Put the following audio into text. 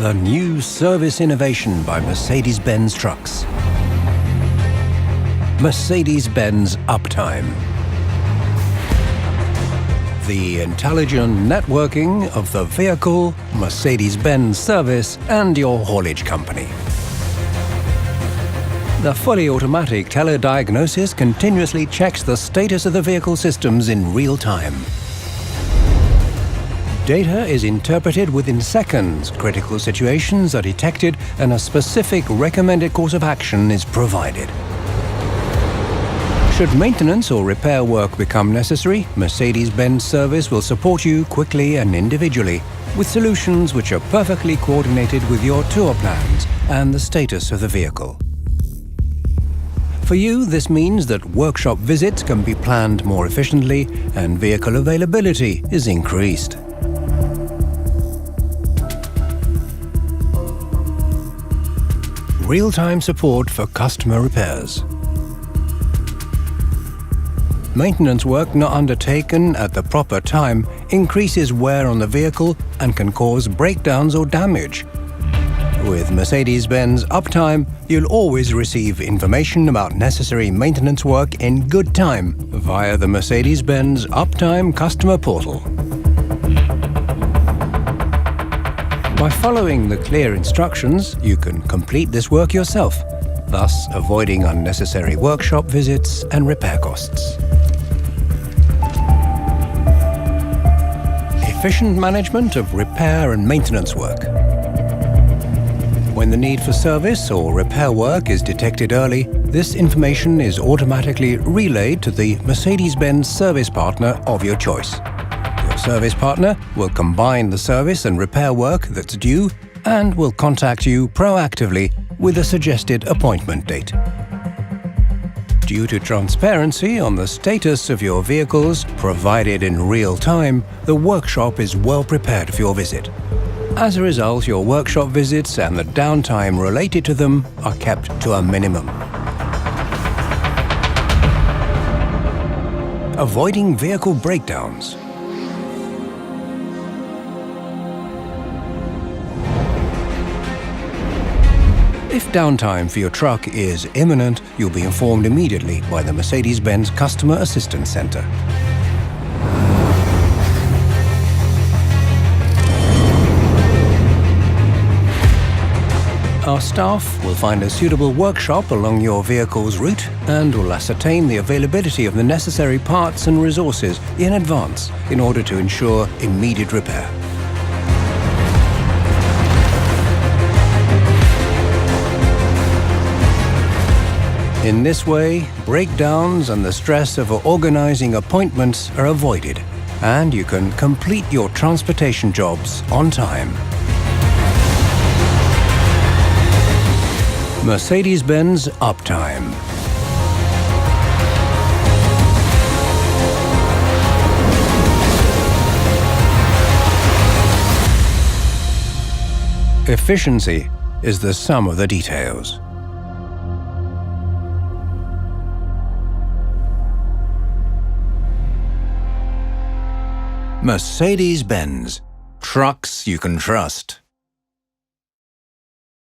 the new service innovation by Mercedes-Benz trucks. Mercedes-Benz Uptime. The intelligent networking of the vehicle, Mercedes-Benz service and your haulage company. The fully automatic telediagnosis continuously checks the status of the vehicle systems in real time. Data is interpreted within seconds, critical situations are detected, and a specific recommended course of action is provided. Should maintenance or repair work become necessary, Mercedes-Benz service will support you quickly and individually, with solutions which are perfectly coordinated with your tour plans and the status of the vehicle. For you, this means that workshop visits can be planned more efficiently and vehicle availability is increased. Real-time support for customer repairs. Maintenance work not undertaken at the proper time increases wear on the vehicle and can cause breakdowns or damage. With Mercedes-Benz Uptime, you'll always receive information about necessary maintenance work in good time via the Mercedes-Benz Uptime customer portal. By following the clear instructions, you can complete this work yourself, thus avoiding unnecessary workshop visits and repair costs. Efficient management of repair and maintenance work. When the need for service or repair work is detected early, this information is automatically relayed to the Mercedes-Benz service partner of your choice. Your service partner will combine the service and repair work that's due and will contact you proactively with a suggested appointment date. Due to transparency on the status of your vehicles provided in real time, the workshop is well prepared for your visit. As a result, your workshop visits and the downtime related to them are kept to a minimum. Avoiding vehicle breakdowns. If downtime for your truck is imminent, you'll be informed immediately by the Mercedes-Benz Customer Assistance Center. Our staff will find a suitable workshop along your vehicle's route and will ascertain the availability of the necessary parts and resources in advance in order to ensure immediate repair. In this way, breakdowns and the stress of organizing appointments are avoided, and you can complete your transportation jobs on time. Mercedes-Benz Uptime. Efficiency is the sum of the details. Mercedes-Benz. Trucks you can trust.